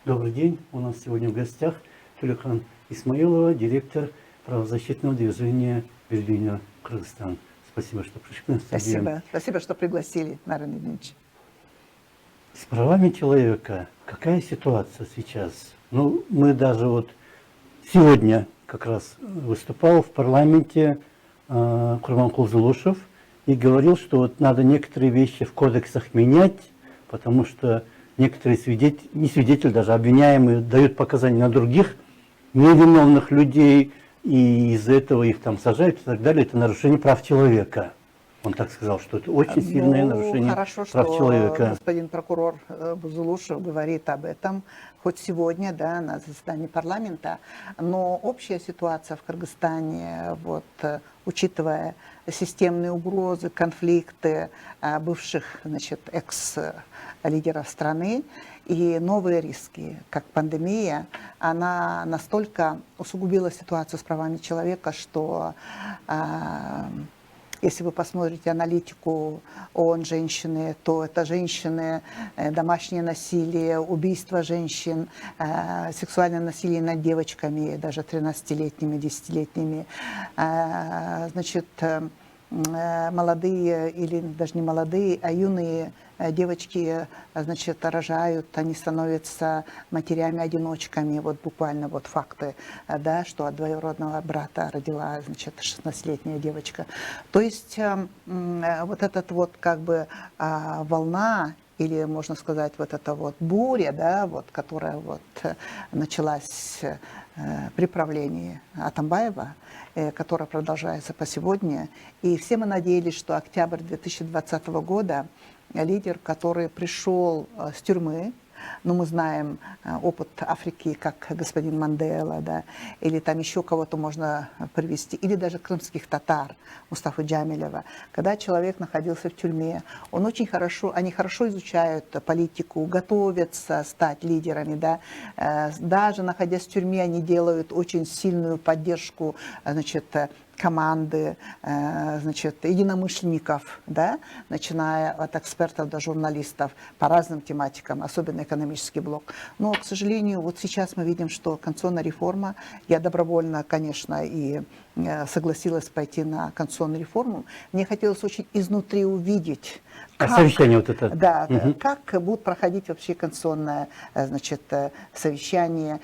Добрый день. У нас сегодня в гостях Тюликан Исмаилова, директор правозащитного движения Берлина, Кыргызстан. Спасибо, что пришли на студию. Спасибо. Спасибо, что пригласили, Нарен Ильич. С правами человека какая ситуация сейчас? Ну, мы даже вот сегодня как раз выступал в парламенте Курманкул Зулушев и говорил, что вот надо некоторые вещи в кодексах менять, потому что некоторые свидетели, не свидетели, даже обвиняемые дают показания на других невиновных людей, и из-за этого их там сажают и так далее. Это нарушение прав человека. Он так сказал, что это очень сильное нарушение хорошо, прав что человека. Господин прокурор Бузулушев говорит об этом, хоть сегодня, да, на заседании парламента, но общая ситуация в Кыргызстане, вот, учитывая системные угрозы, конфликты бывших, значит, экс-лидеров страны и новые риски, как пандемия, она настолько усугубила ситуацию с правами человека, что если вы посмотрите аналитику ООН «Женщины», то это женщины, домашнее насилие, убийство женщин, сексуальное насилие над девочками, даже 13-летними, 10-летними. Значит, молодые или даже не молодые, а юные девочки, значит, рожают, они становятся матерями-одиночками, вот буквально вот факты, да, что от двоюродного брата родила, значит, 16-летняя девочка. То есть вот этот вот как бы волна, или, можно сказать, вот эта вот буря, да, вот, которая вот началась при правлении Атамбаева, которая продолжается по сегодня. И все мы надеялись, что октябрь 2020 года лидер, который пришел с тюрьмы, но мы знаем опыт Африки, как господин Мандела, да, или там еще кого-то можно привести, или даже крымских татар, Мустафы Джамилева. Когда человек находился в тюрьме, он очень хорошо, они хорошо изучают политику, готовятся стать лидерами, да, даже находясь в тюрьме, они делают очень сильную поддержку, значит, команды, значит, единомышленников, да, начиная от экспертов до журналистов по разным тематикам, особенно экономический блок. Но, к сожалению, вот сейчас мы видим, что конституционная реформа, я добровольно, конечно, и согласилась пойти на конституционную реформу, мне хотелось очень изнутри увидеть, как, совещание вот это. да, как будет проходить вообще конституционное, значит, совещание,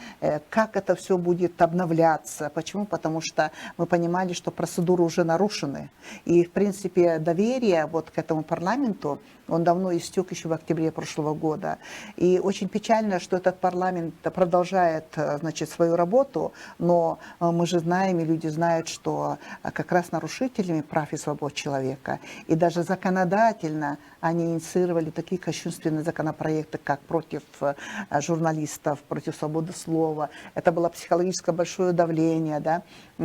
как это все будет обновляться. Почему? Потому что мы понимали, что процедуры уже нарушены. И, в принципе, доверие вот к этому парламенту, он давно истек еще в октябре прошлого года. И очень печально, что этот парламент продолжает, значит, свою работу, но мы же знаем, и люди знают, что как раз нарушителями прав и свобод человека, и даже законодательно они инициировали такие кощунственные законопроекты, как против журналистов, против свободы слова. Это было психологическое большое давление, да,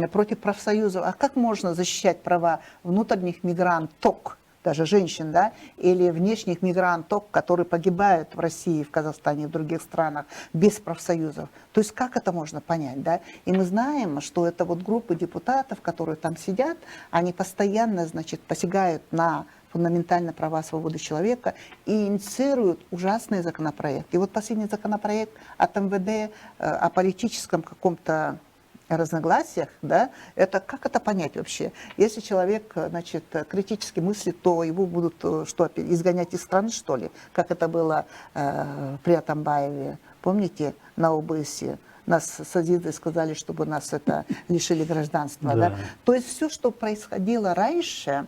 против профсоюзов. А как можно защищать права внутренних мигранток, даже женщин, да, или внешних мигрантов, которые погибают в России, в Казахстане, в других странах, без профсоюзов. То есть как это можно понять, да? И мы знаем, что это вот группы депутатов, которые там сидят, они постоянно, значит, посягают на фундаментальные права свободы человека и инициируют ужасные законопроекты. И вот последний законопроект от МВД о политическом каком-то разногласиях, да, это как это понять вообще? Если человек, значит, критически мыслит, то его будут что, изгонять из страны, что ли? Как это было при Атамбаеве, помните, на ОБСе? Нас с Азизой сказали, чтобы нас это лишили гражданства, да? То есть все, что происходило раньше,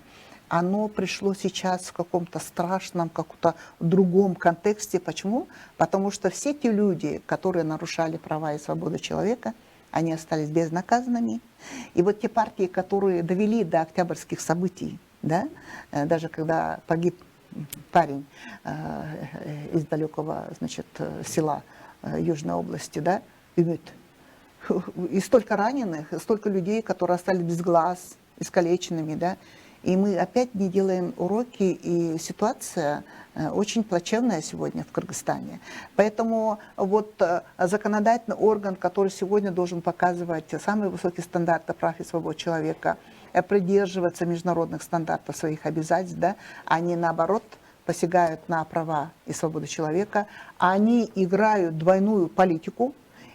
оно пришло сейчас в каком-то страшном, каком-то другом контексте. Почему? Потому что все те люди, которые нарушали права и свободы человека, они остались безнаказанными. И вот те партии, которые довели до октябрьских событий, да, даже когда погиб парень из далекого, значит, села Южной области, да, и столько раненых, и столько людей, которые остались без глаз, искалеченными, да, и мы опять не делаем уроки, и ситуация очень плачевная сегодня в Кыргызстане. Поэтому вот законодательный орган, который сегодня должен показывать самые высокие стандарты прав и свобод человека, придерживаться международных стандартов своих обязательств, да, а не наоборот посягают на права и свободу человека, они играют двойную политику,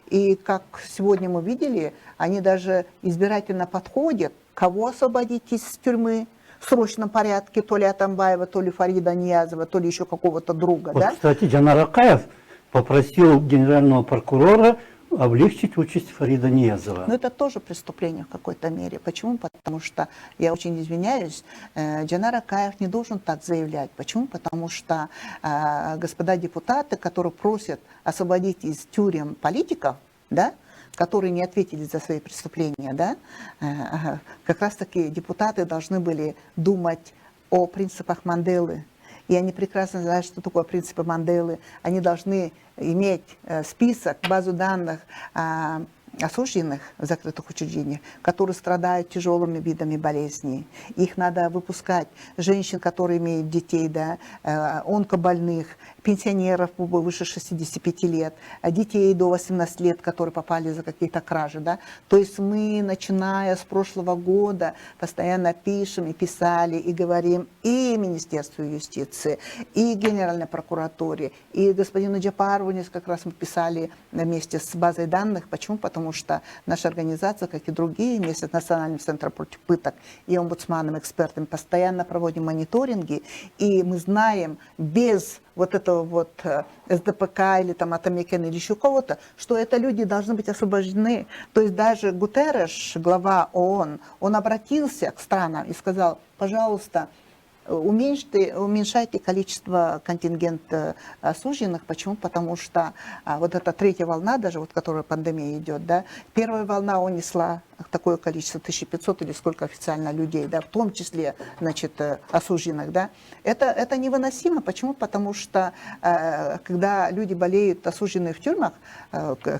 и как сегодня мы видели, они даже избирательно подходят, кого освободить из тюрьмы в срочном порядке, то ли Атамбаева, то ли Фарида Ниязова, то ли еще какого-то друга. Вот, Да? кстати, Джанар Акаев попросил генерального прокурора облегчить участь Фарида Ниязова. Но это тоже преступление в какой-то мере. Почему? Потому что, я очень извиняюсь, Джанар Акаев не должен так заявлять. Почему? Потому что господа депутаты, которые просят освободить из тюрем политиков, да, которые не ответили за свои преступления, да, как раз таки депутаты должны были думать о принципах Манделы. И они прекрасно знают, что такое принципы Манделы. Они должны иметь список, базу данных осужденных в закрытых учреждениях, которые страдают тяжелыми видами болезней. Их надо выпускать. Женщин, которые имеют детей, да, онкобольных, пенсионеров выше 65 лет, детей до 18 лет, которые попали за какие-то кражи. Да. То есть мы, начиная с прошлого года, постоянно пишем и писали, и говорим и Министерству юстиции, и Генеральной прокуратуре, и господину Джапарову как раз мы писали вместе с базой данных. Почему? Потому что наша организация, как и другие, вместе с Национальным центром против пыток и омбудсманом, экспертами, постоянно проводим мониторинги, и мы знаем без вот этого вот СДПК или там Атамекен или еще кого-то, что это люди должны быть освобождены. То есть даже Гутерреш, глава ООН, он обратился к странам и сказал: пожалуйста, уменьшайте количество контингента осужденных. Почему? Потому что вот эта третья волна, даже вот которая пандемия идет, да, первая волна унесла такое количество, 1500 или сколько официально людей, да, в том числе, значит, осужденных, да, это невыносимо. Почему? Потому что когда люди болеют, осужденные в тюрьмах,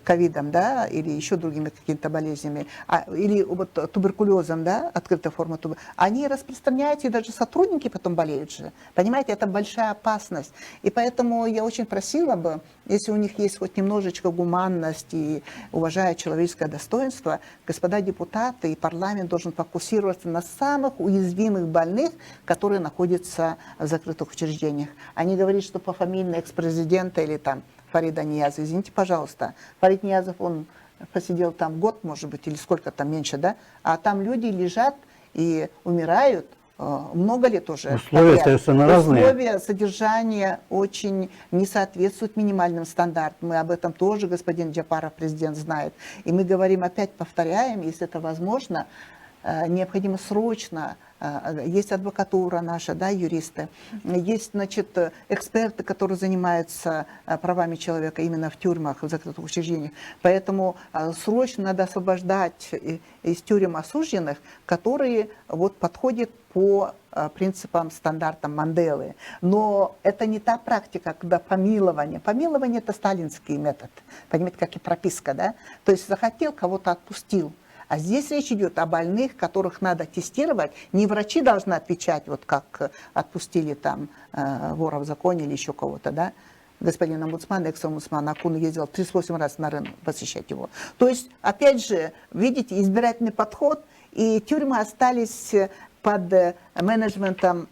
ковидом, да, или еще другими какими-то болезнями, или вот туберкулезом, да, открытая форма туберкулеза, они распространяются, и даже сотрудники потом болеют же. Понимаете, это большая опасность. И поэтому я очень просила бы, если у них есть хоть немножечко гуманности и уважая человеческое достоинство, господа депутаты и парламент должен фокусироваться на самых уязвимых больных, которые находятся в закрытых учреждениях. Они говорят, что пофамильно экс-президента или там Фарида Ниязова. Извините, пожалуйста, Фарид Ниязов, он посидел там год, может быть, или сколько там меньше, да? А там люди лежат и умирают, много лет уже. Условия совершенно разные. Условия содержания очень не соответствуют минимальным стандартам. Мы об этом тоже, господин Джапаров, президент, знает. И мы говорим, опять повторяем, если это возможно, необходимо срочно, есть адвокатура наша, да, юристы, есть, значит, эксперты, которые занимаются правами человека именно в тюрьмах, в закрытых учреждениях. Поэтому срочно надо освобождать из тюрем осужденных, которые вот подходят по принципам, стандартам Манделы. Но это не та практика, когда помилование. Помилование – это сталинский метод, понимаете, как и прописка, да? То есть захотел, кого-то отпустил. А здесь речь идет о больных, которых надо тестировать. Не врачи должны отвечать, вот как отпустили там вора в законе или еще кого-то, да? Господин омбудсман, экс-омбудсман Акун ездил 38 раз на рынок посещать его. То есть, опять же, видите, избирательный подход, и тюрьмы остались под менеджментом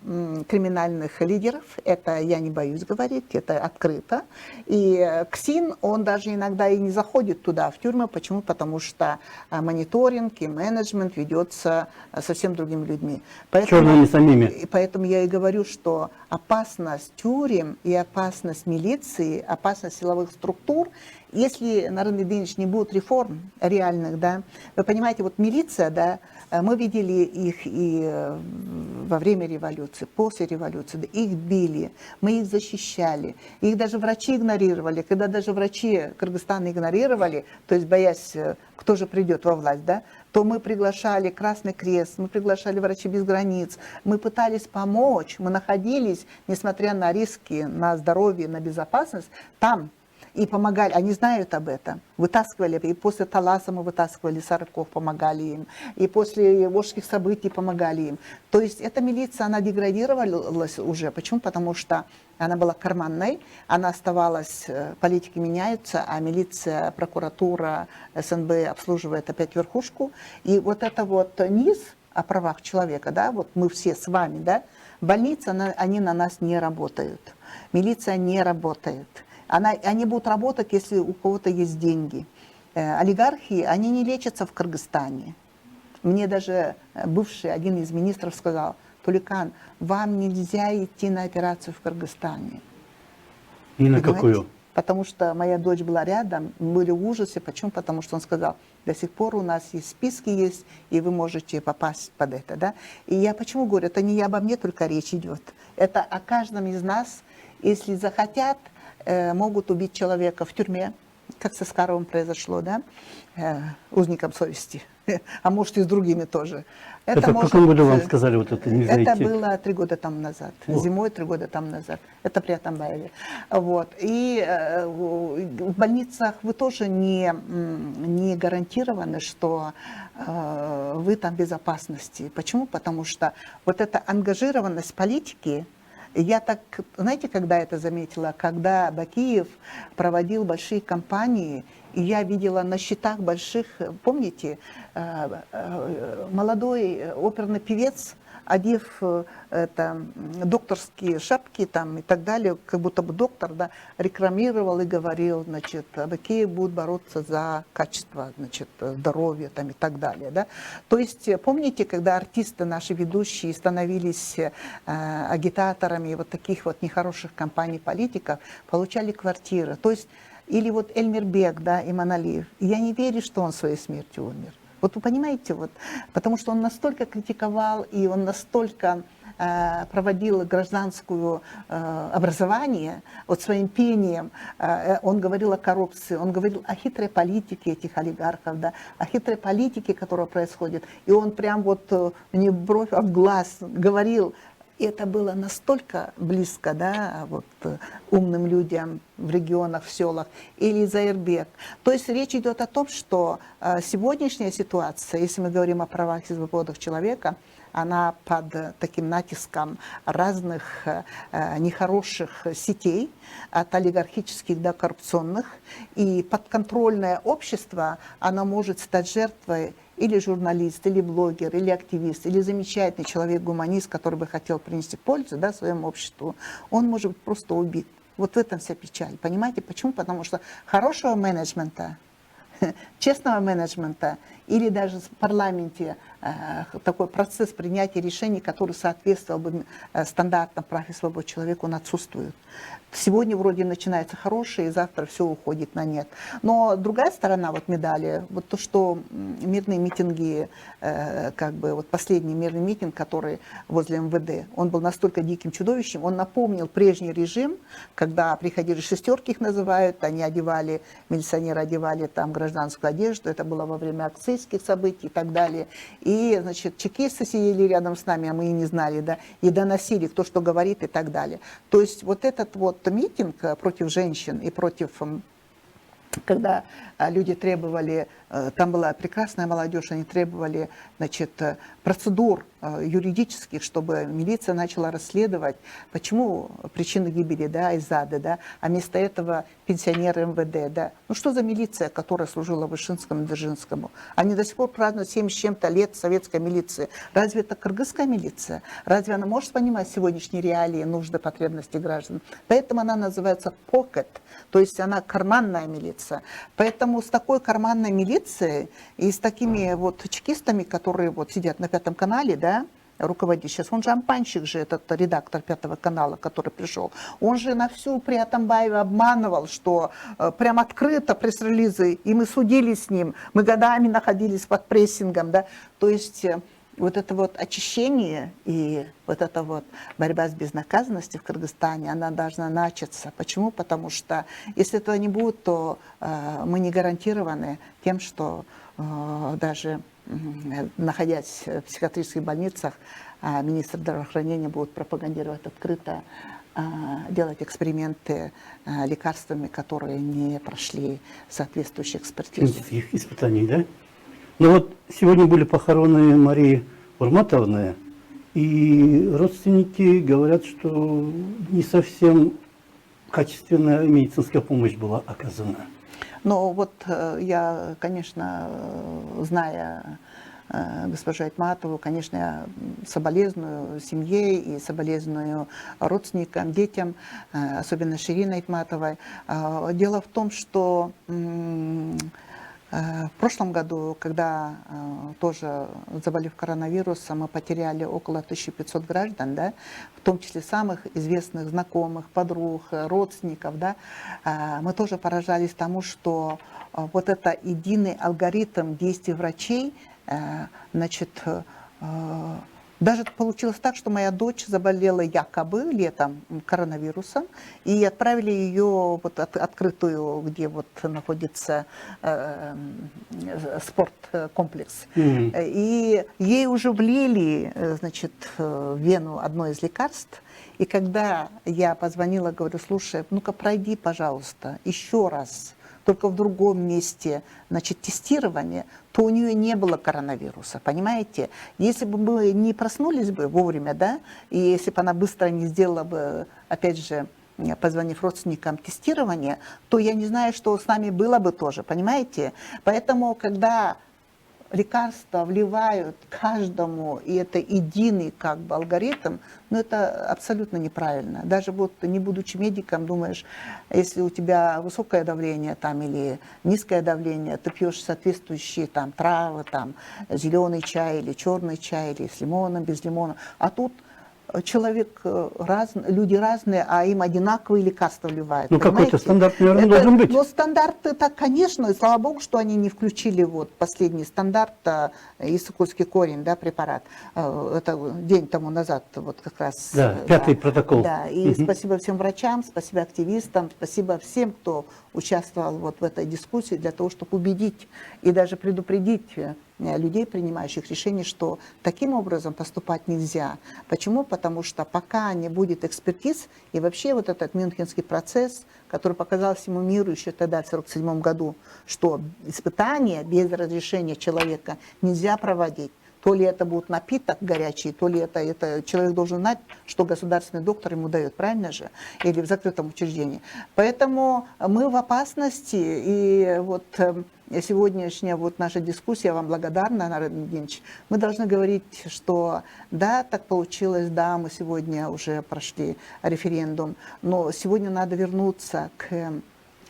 криминальных лидеров. Это я не боюсь говорить, это открыто. И КСИН, он даже иногда и не заходит туда, в тюрьмы. Почему? Потому что мониторинг и менеджмент ведется совсем другими людьми. Черными самими. И поэтому я и говорю, что опасность тюрем и опасность милиции, опасность силовых структур, если, Нарен Ильич, не будет реформ реальных, да, вы понимаете, вот милиция, да, мы видели их и во время революции, после революции, да, их били, мы их защищали, их даже врачи игнорировали, когда даже врачи Кыргызстана игнорировали, то есть боясь, кто же придет во власть, да, то мы приглашали Красный Крест, мы приглашали Врачи без границ, мы пытались помочь, мы находились, несмотря на риски, на здоровье, на безопасность, там, и помогали, они знают об этом, вытаскивали, и после Таласа мы вытаскивали Сарыков, помогали им, и после Волжских событий помогали им. То есть эта милиция, она деградировалась уже. Почему? Потому что она была карманной, она оставалась, политики меняются, а милиция, прокуратура, СНБ обслуживает опять верхушку. И вот это вот низ о правах человека, да, вот мы все с вами, да, Больницы, они на нас не работают. Милиция не работает. Они будут работать, если у кого-то есть деньги. Олигархи, они не лечатся в Кыргызстане. Мне даже бывший один из министров сказал: Туликан, вам нельзя идти на операцию в Кыргызстане. Ни на Понимаете? какую. Потому что моя дочь была рядом, мы были в ужасе. Почему? Потому что он сказал: до сих пор у нас есть списки есть, и вы можете попасть под это. Да? И я почему говорю, это не обо мне только речь идет. Это о каждом из нас. Если захотят, могут убить человека в тюрьме, как со Скаровым произошло, да? Узником совести. А может и с другими тоже. Это в каком году вам сказали вот это нельзя Это идти? было 3 года тому назад. Вот. Зимой 3 года тому назад. Это при Атамбаеве. Вот. И в больницах вы тоже не гарантированы, что вы там в безопасности. Почему? Потому что вот эта ангажированность политики, я так, знаете, когда это заметила? Когда Бакиев проводил большие кампании, и я видела на счетах больших, помните, молодой оперный певец, одев докторские шапки там и так далее, как будто бы доктор, да, рекламировал и говорил, значит, Бакиев будет бороться за качество, значит, здоровья там и так далее, да. То есть, помните, когда артисты наши ведущие становились агитаторами вот таких вот нехороших компаний политиков, получали квартиры, то есть, или вот Эльмирбек, да, Иманалиев, я не верю, что он своей смертью умер. Вот вы понимаете, вот, потому что он настолько критиковал, и он настолько проводил гражданское образование, вот своим пением, он говорил о коррупции, он говорил о хитрой политике этих олигархов, да, о хитрой политике, которая происходит. И он прям вот не бровь, а в глаз говорил. И это было настолько близко, да, вот, умным людям в регионах, в селах, или Заирбек. То есть речь идет о том, что сегодняшняя ситуация, если мы говорим о правах и свободах человека, она под таким натиском разных нехороших сетей, от олигархических до коррупционных, и подконтрольное общество, оно может стать жертвой или журналист, или блогер, или активист, или замечательный человек-гуманист, который бы хотел принести пользу, да, своему обществу, он может быть просто убит. Вот в этом вся печаль. Понимаете, почему? Потому что хорошего менеджмента, честного менеджмента или даже в парламенте такой процесс принятия решений, который соответствовал бы стандартам прав и свобод человека, он отсутствует. Сегодня вроде начинается хорошее, и завтра все уходит на нет. Но другая сторона вот медали, вот то, что мирные митинги, как бы вот последний мирный митинг, который возле МВД, он был настолько диким чудовищем, он напомнил прежний режим, когда приходили шестерки, их называют, они одевали, милиционеры одевали там гражданскую одежду, это было во время акцийских событий и так далее. И, значит, чекисты сидели рядом с нами, а мы и не знали, да, и доносили, кто что говорит и так далее. То есть вот этот вот митинг против женщин и против, когда люди требовали, там была прекрасная молодежь, они требовали, значит, процедур юридических, чтобы милиция начала расследовать, почему причины гибели, да, Изады, да, а вместо этого пенсионеры МВД, да. Ну что за милиция, которая служила Вышинскому и Дзержинскому? Они до сих пор празднуют 70 с чем-то лет советской милиции. Разве это кыргызская милиция? Разве она может понимать сегодняшние реалии, нужды, потребности граждан? Поэтому она называется pocket, то есть она карманная милиция. Поэтому с такой карманной милицией и с такими вот чекистами, которые вот сидят на 5 канале, да, руководит сейчас, он же Ампанщик же, этот редактор 5 канала, который пришел, он же на всю при Атамбаеве обманывал, что прям открыто пресс-релизы, и мы судили с ним, мы годами находились под прессингом, да, то есть вот это вот очищение и вот эта вот борьба с безнаказанностью в Кыргызстане, она должна начаться. Почему? Потому что если этого не будет, то мы не гарантированы тем, что даже находясь в психиатрических больницах, министр здравоохранения будет пропагандировать открыто, делать эксперименты лекарствами, которые не прошли соответствующие экспертизы. Медицинских испытаний, да? Ну вот сегодня были похороны Марии Урматовны, и родственники говорят, что не совсем качественная медицинская помощь была оказана. Но вот я, конечно, зная госпожу Айтматову. Конечно, я соболезную семье и соболезную родственникам, детям, особенно Ширине Айтматовой. Дело в том, что в прошлом году, когда тоже заболев коронавирусом, мы потеряли около 1500 граждан, да, в том числе самых известных знакомых, подруг, родственников, да, мы тоже поражались тому, что вот это единый алгоритм действий врачей, значит, даже получилось так, что моя дочь заболела якобы летом коронавирусом, и отправили ее вот открытую, где вот находится спорткомплекс. И ей уже влили, значит, в вену одно из лекарств. И когда я позвонила, говорю, слушай, ну-ка пройди, пожалуйста, еще раз, только в другом месте, значит, тестирование, то у нее не было коронавируса, понимаете? Если бы мы не проснулись бы вовремя, да, и если бы она быстро не сделала бы, опять же, позвонив родственникам тестирование, то я не знаю, что с нами было бы тоже, понимаете? Поэтому, когда лекарства вливают каждому, и это единый как бы алгоритм, но это абсолютно неправильно. Даже вот не будучи медиком, думаешь, если у тебя высокое давление там или низкое давление, ты пьешь соответствующие там травы, там зеленый чай или черный чай, или с лимоном, без лимона. А тут человек люди разные, а им одинаковые лекарства вливают. Ну, какой-то стандарт, наверное, Это, должен быть. Но стандарты, так, конечно, и слава богу, что они не включили вот последний стандарт, иссык-кульский корень, да, препарат. Это день тому назад, вот как раз. Да, пятый протокол. Да, и спасибо всем врачам, спасибо активистам, спасибо всем, кто участвовал вот в этой дискуссии для того, чтобы убедить и даже предупредить людей, принимающих решения, что таким образом поступать нельзя. Почему? Потому что пока не будет экспертиз, и вообще вот этот мюнхенский процесс, который показал всему миру еще тогда, в 1947 году, что испытания без разрешения человека нельзя проводить. То ли это будет напиток горячий, то ли это человек должен знать, что государственный доктор ему дает, правильно же? Или в закрытом учреждении. Поэтому мы в опасности, и вот сегодняшняя вот наша дискуссия, я вам благодарна, Народ Мединович, мы должны говорить, что да, так получилось, да, мы сегодня уже прошли референдум, но сегодня надо вернуться к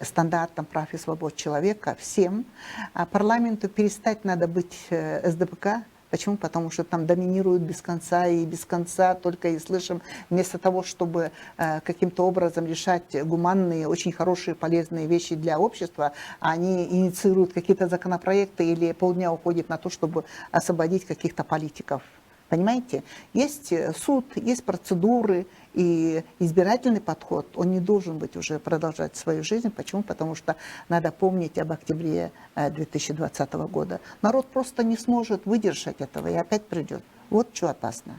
стандартам прав и свобод человека всем. А парламенту перестать надо быть СДПК. Почему? Потому что там доминируют без конца и без конца, только и слышим, вместо того, чтобы каким-то образом решать гуманные, очень хорошие, полезные вещи для общества, они инициируют какие-то законопроекты или полдня уходит на то, чтобы освободить каких-то политиков. Понимаете? Есть суд, есть процедуры, и избирательный подход, он не должен быть уже продолжать свою жизнь. Почему? Потому что надо помнить об октябре 2020 года. Народ просто не сможет выдержать этого и опять придет. Вот что опасно.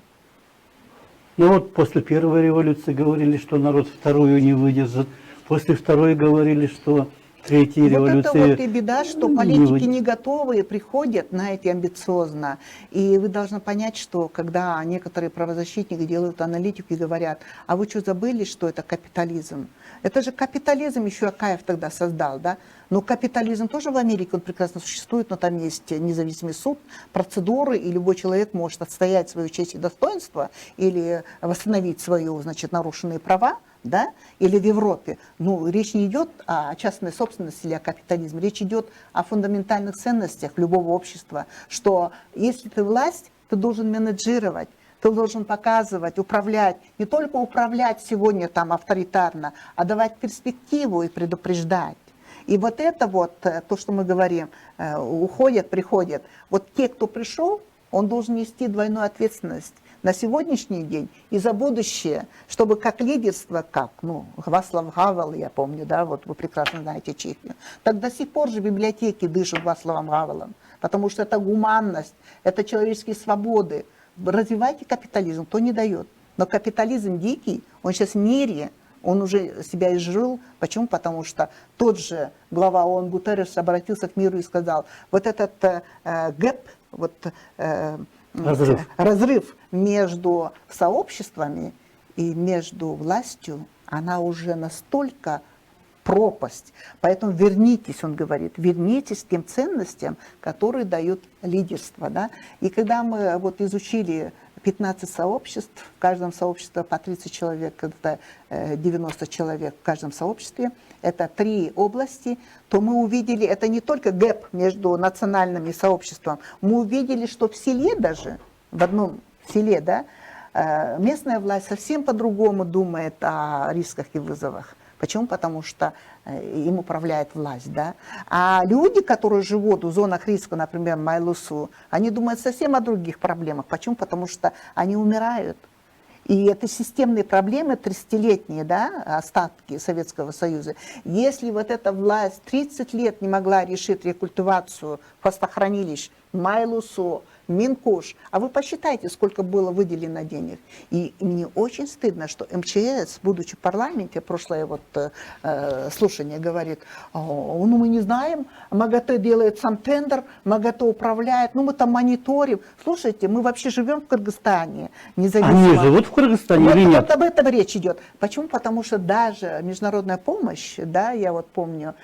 Ну вот после первой революции говорили, что народ вторую не выдержит. После второй говорили, что третьей революции... Вот это вот и беда, что политики не готовы и приходят на эти амбициозно. И вы должны понять, что когда некоторые правозащитники делают аналитику и говорят, а вы что, забыли, что это капитализм? Это же капитализм еще Акаев тогда создал, да? Но капитализм тоже в Америке, он прекрасно существует, но там есть независимый суд, процедуры, и любой человек может отстоять свою честь и достоинство или восстановить свои, значит, нарушенные права. Да? Или в Европе. Ну, речь не идет о частной собственности или о капитализме, речь идет о фундаментальных ценностях любого общества, что если ты власть, ты должен менеджировать, ты должен показывать, управлять, не только управлять сегодня там авторитарно, а давать перспективу и предупреждать. И вот это вот, то, что мы говорим, уходят, приходят, вот те, кто пришел, он должен нести двойную ответственность на сегодняшний день и за будущее, чтобы как лидерство, как, ну, Вацлав Гавел, я помню, да, вот вы прекрасно знаете Чехию, так до сих пор же библиотеки дышат Вацлавом Гавелом, потому что это гуманность, это человеческие свободы. Развивайте капитализм, кто не дает. Но капитализм дикий, он сейчас в мире, он уже себя изжил. Почему? Потому что тот же глава ООН Гутерреш обратился к миру и сказал, вот этот гэп, вот разрыв между сообществами и между властью, она уже настолько пропасть. Поэтому вернитесь, он говорит, вернитесь к тем ценностям, которые дают лидерство. Да? И когда мы вот изучили 15 сообществ, в каждом сообществе по 30 человек, это 90 человек в каждом сообществе, это 3 области, то мы увидели, это не только гэп между национальными сообществами, мы увидели, что в селе даже, в одном селе, да, местная власть совсем по-другому думает о рисках и вызовах. Почему? Потому что им управляет власть, да. А люди, которые живут в зонах риска, например, Майлусу, они думают совсем о других проблемах. Почему? Потому что они умирают. И это системные проблемы, 30-летние, да, остатки Советского Союза. Если вот эта власть 30 лет не могла решить рекультивацию хвостохранилищ Майлусу, Минкуш, а вы посчитайте, сколько было выделено денег. И мне очень стыдно, что МЧС, будучи в парламенте, прошлое вот слушание говорит, ну мы не знаем, МАГАТЭ делает сам тендер, МАГАТЭ управляет, ну мы там мониторим. Слушайте, мы вообще живем в Кыргызстане, независимо. Они живут в Кыргызстане Вот, или нет? вот об этом речь идет. Почему? Потому что даже международная помощь, да, я вот помню,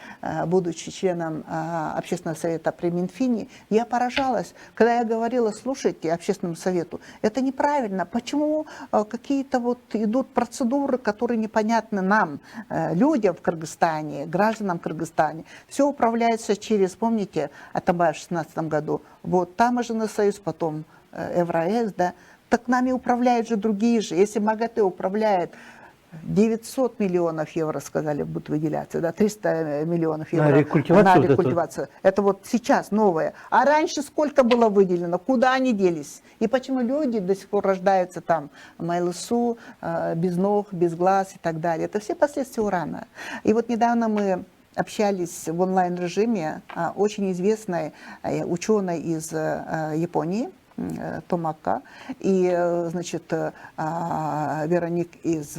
будучи членом общественного совета при Минфине, я поражалась, когда я говорила, слушайте, общественному совету, это неправильно. Почему какие-то вот идут процедуры, которые непонятны нам, людям в Кыргызстане, гражданам Кыргызстана. Все управляется через, помните, Атамбаев в 2016 году, вот таможенный союз, потом Евроэс, да, так нами управляют же другие же. Если МАГАТЭ управляет 900 миллионов евро, сказали, будут выделяться, да, 300 миллионов евро на рекультивацию. Это вот сейчас новое. А раньше сколько было выделено? Куда они делись? И почему люди до сих пор рождаются там Майлысу, без ног, без глаз и так далее? Это все последствия урана. И вот недавно мы общались в онлайн-режиме очень известной ученой из Японии, Томака, и, значит, Вероник из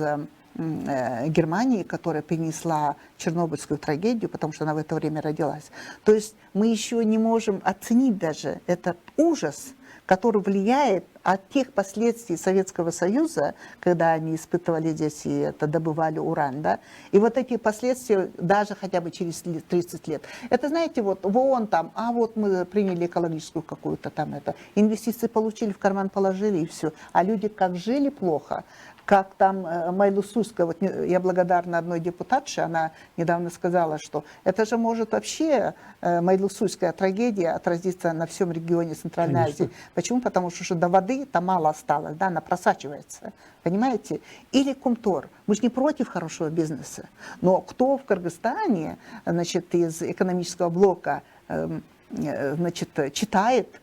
Германии, которая перенесла Чернобыльскую трагедию, потому что она в это время родилась. То есть мы еще не можем оценить даже этот ужас, который влияет от тех последствий Советского Союза, когда они испытывали здесь и это, добывали уран, да, и вот эти последствия даже хотя бы через 30 лет. Это, знаете, вот в ООН там, а вот мы приняли экологическую какую-то там это, инвестиции получили, в карман положили и все, а люди как жили плохо, как там Майлусуйская, вот я благодарна одной депутатше, она недавно сказала, что это же может вообще Майлусуйская трагедия отразиться на всем регионе Центральной Азии. Почему? Потому что до воды там мало осталось, да, она просачивается, понимаете? Или Кумтор. Мы же не против хорошего бизнеса, но кто в Кыргызстане, значит, из экономического блока, значит, читает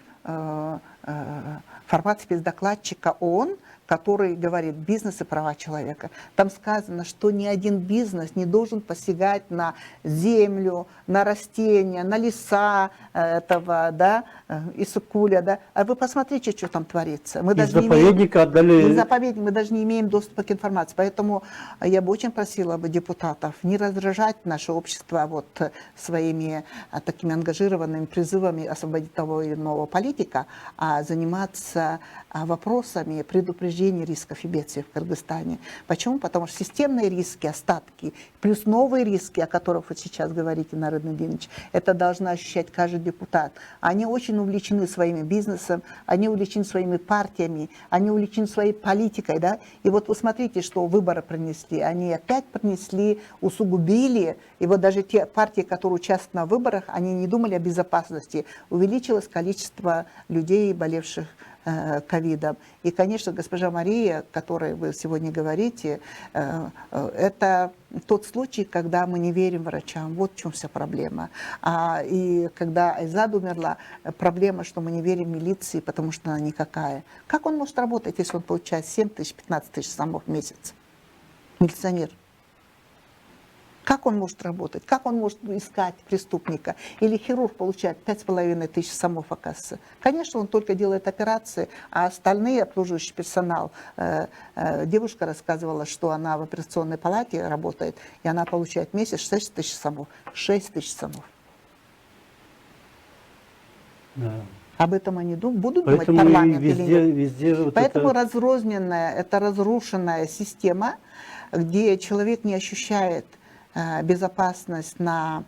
формат спецдокладчика ООН, который говорит «бизнес и права человека». Там сказано, что ни один бизнес не должен посягать на землю, на растения, на леса этого, да, Исыкуля, да. А вы посмотрите, что там творится. Мы Из заповедника отдали... Из заповедника мы даже не имеем доступа к информации. Поэтому я бы очень просила бы депутатов не раздражать наше общество вот своими такими ангажированными призывами освободить того или иного политика, а заниматься вопросами предупреждения рисков и бедствий в Кыргызстане. Почему? Потому что системные риски, остатки, плюс новые риски, о которых вы сейчас говорите, Народ Ильич, это должна ощущать каждый депутат. Они очень увлечены своими бизнесом, они увлечены своими партиями, они увлечены своей политикой, да. И вот вы смотрите, что выборы принесли. Они опять принесли, усугубили. И вот даже те партии, которые участвуют на выборах, они не думали о безопасности. Увеличилось количество людей, болевших ковидом. И, конечно, госпожа Мария, о которой вы сегодня говорите, это тот случай, когда мы не верим врачам. Вот в чем вся проблема. И когда Айзад умерла, проблема, что мы не верим милиции, потому что она никакая. Как он может работать, если он получает 7 тысяч, 15 тысяч самов в месяц? Милиционер. Как он может работать? Как он может искать преступника? Или хирург получает 5500 самов, оказывается. Конечно, он только делает операции, а остальные обслуживающий персонал. Девушка рассказывала, что она в операционной палате работает, и она получает в месяц 6 тысяч самов. 6 тысяч самов. Да. Об этом они будут Поэтому думать парламент везде, или нет? везде вот Поэтому это... разрозненная, это разрушенная система, где человек не ощущает безопасность на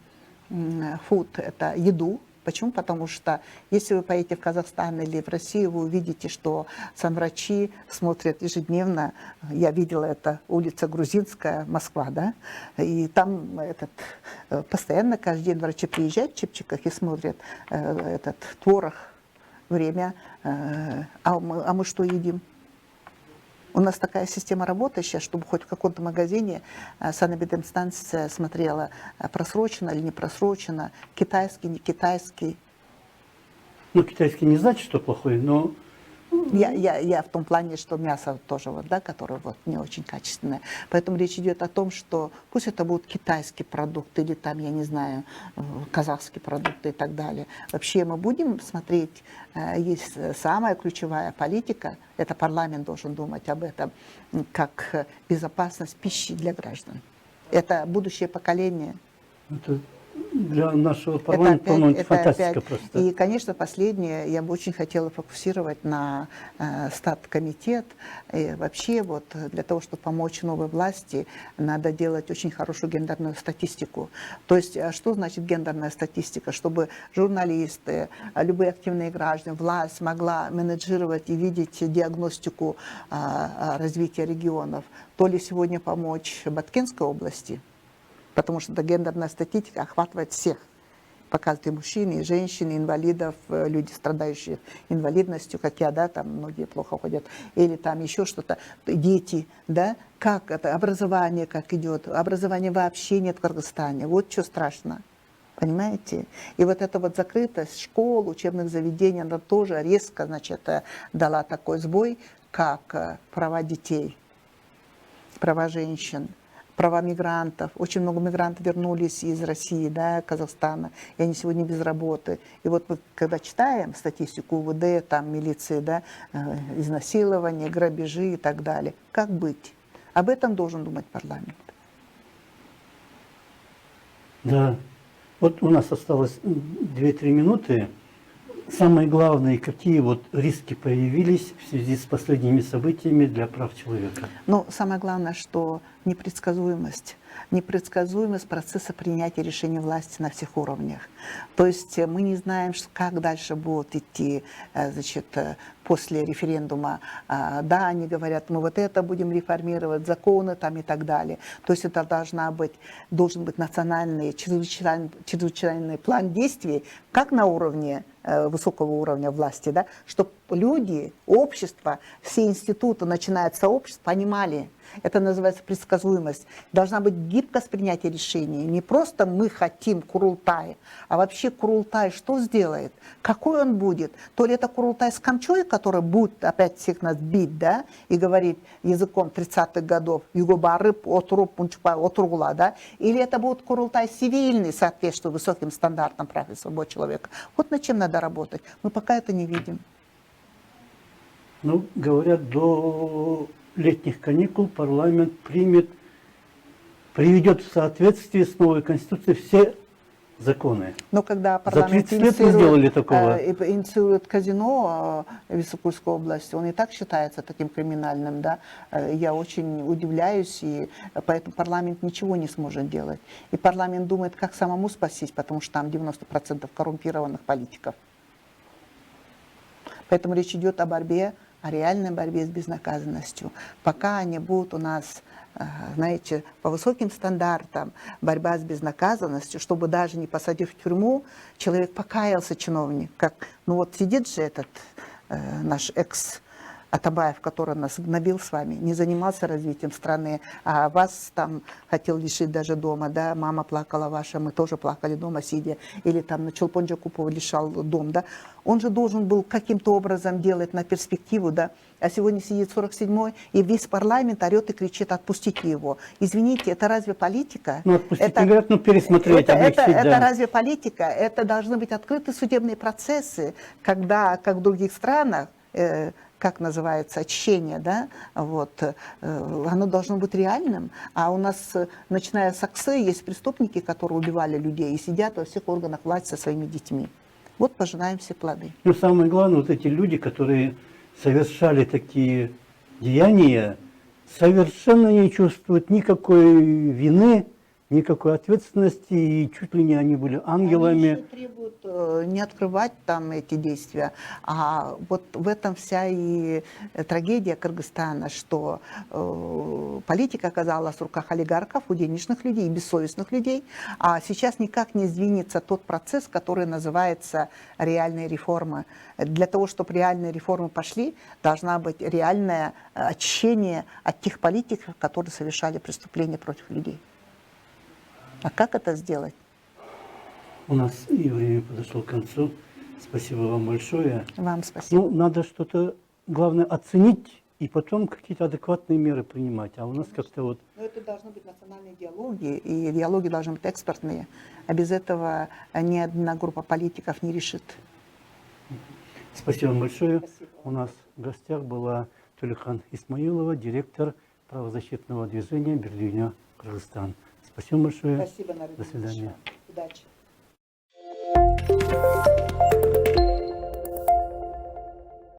food, это еду. Почему? Потому что если вы поедете в Казахстан или в Россию, вы увидите, что санврачи смотрят ежедневно. Я видела это, улица Грузинская, Москва, да, и там постоянно каждый день врачи приезжают в чепчиках и смотрят этот творог, время, а мы что едим? У нас такая система работы сейчас, чтобы хоть в каком-то магазине санэпидемстанция смотрела, просрочено или не просрочено, китайский, не китайский. Ну, китайский не значит, что плохой, но Я в том плане, что мясо тоже, вот, да, которое вот не очень качественное. Поэтому речь идет о том, что пусть это будут китайские продукты или там, я не знаю, казахские продукты и так далее. Вообще мы будем смотреть, есть самая ключевая политика, это парламент должен думать об этом, как безопасность пищи для граждан. Это будущее поколение. это для нашего парламента, по-моему, это фантастика просто. И, конечно, последнее, я бы очень хотела фокусировать на статкомитет. И вообще, вот, для того, чтобы помочь новой власти, надо делать очень хорошую гендерную статистику. То есть, что значит гендерная статистика? Чтобы журналисты, любые активные граждане, власть могла менеджировать и видеть диагностику развития регионов. То ли сегодня помочь Баткенской области, потому что гендерная статистика охватывает всех. Показывают и мужчин, и женщин, и инвалидов, люди, страдающие инвалидностью, как я, да, там многие плохо ходят, или там еще что-то, дети, да, как это, образование как идет, образования вообще нет в Кыргызстане, вот что страшно, понимаете? И вот эта вот закрытость школ, учебных заведений, она тоже резко, значит, дала такой сбой, как права детей, права женщин, права мигрантов. Очень много мигрантов вернулись из России, да, Казахстана, и они сегодня без работы. И вот мы, когда читаем статистику УВД, там, милиции, да, изнасилования, грабежи и так далее, как быть? Об этом должен думать парламент. Да. Вот у нас осталось 2-3 минуты. Самое главное, какие вот риски появились в связи с последними событиями для прав человека? Но самое главное, что непредсказуемость процесса принятия решений власти на всех уровнях. То есть мы не знаем, как дальше будут идти, значит, после референдума. Да, они говорят, мы вот это будем реформировать, законы там и так далее. То есть это должен быть национальный чрезвычайный план действий, как на уровне высокого уровня власти, да, чтобы люди, общество, все институты, начиная от сообществ, понимали. Это называется предсказуемость. Должна быть гибкость принятия решений. Не просто мы хотим Курултай, а вообще Курултай что сделает? Какой он будет? То ли это Курултай с Камчой, который будет опять всех нас бить, да, и говорить языком 30-х годов, югобарып, отруп, пунчпай, отругла, да, или это будет Курултай цивильный, соответствуя высоким стандартам прав и свобод человека. Вот над чем надо работать. Мы пока это не видим. Ну, говорят, до летних каникул парламент приведет в соответствие с новой конституцией все законы. Но когда За парламент 30 лет не сделали такого. инициирует казино в Исыкульской области, он и так считается таким криминальным, да. Я очень удивляюсь, и поэтому парламент ничего не сможет делать. И парламент думает, как самому спастись, потому что там 90% коррумпированных политиков. Поэтому речь идет о борьбе, о реальной борьбе с безнаказанностью. Пока они будут у нас, знаете, по высоким стандартам борьба с безнаказанностью, чтобы даже не посадив в тюрьму, человек покаялся, чиновник. Как, ну вот сидит же этот наш Атабаев, который нас гнобил с вами, не занимался развитием страны, а вас там хотел лишить даже дома, да, мама плакала ваша, мы тоже плакали дома сидя, или там на Чолпон-Джакупова лишал дом, да. Он же должен был каким-то образом делать на перспективу, да, а сегодня сидит 47-й, и весь парламент орет и кричит, отпустите его. Извините, это разве политика? Ну, отпустить не говорят, ну, пересмотреть, облегчить, да. Это разве политика? Это должны быть открыты судебные процессы, когда, как в других странах, как называется, очищение, да, вот, оно должно быть реальным. А у нас, начиная с Аксы, есть преступники, которые убивали людей и сидят во всех органах власти со своими детьми. Вот пожинаем все плоды. Но самое главное, вот эти люди, которые совершали такие деяния, совершенно не чувствуют никакой вины, никакой ответственности, и чуть ли не они были Они ангелами. еще требуют не открывать там эти действия, а вот в этом вся и трагедия Кыргызстана, что политика оказалась в руках олигархов, у денежных людей, бессовестных людей, а сейчас никак не сдвинется тот процесс, который называется реальные реформы. Для того, чтобы реальные реформы пошли, должна быть реальное очищение от тех политиков, которые совершали преступления против людей. А как это сделать? У нас и время подошло к концу. Спасибо вам большое. Вам спасибо. Ну, надо что-то, главное, оценить и потом какие-то адекватные меры принимать. А у нас как-то вот... Но это должны быть национальные диалоги, и диалоги должны быть экспертные. А без этого ни одна группа политиков не решит. Спасибо вам большое. Спасибо. У нас в гостях была Тюлихан Исмаилова, директор правозащитного движения «Берлиня, Кыргызстан». Спасибо большое. Спасибо, Народ. До свидания. Удачи.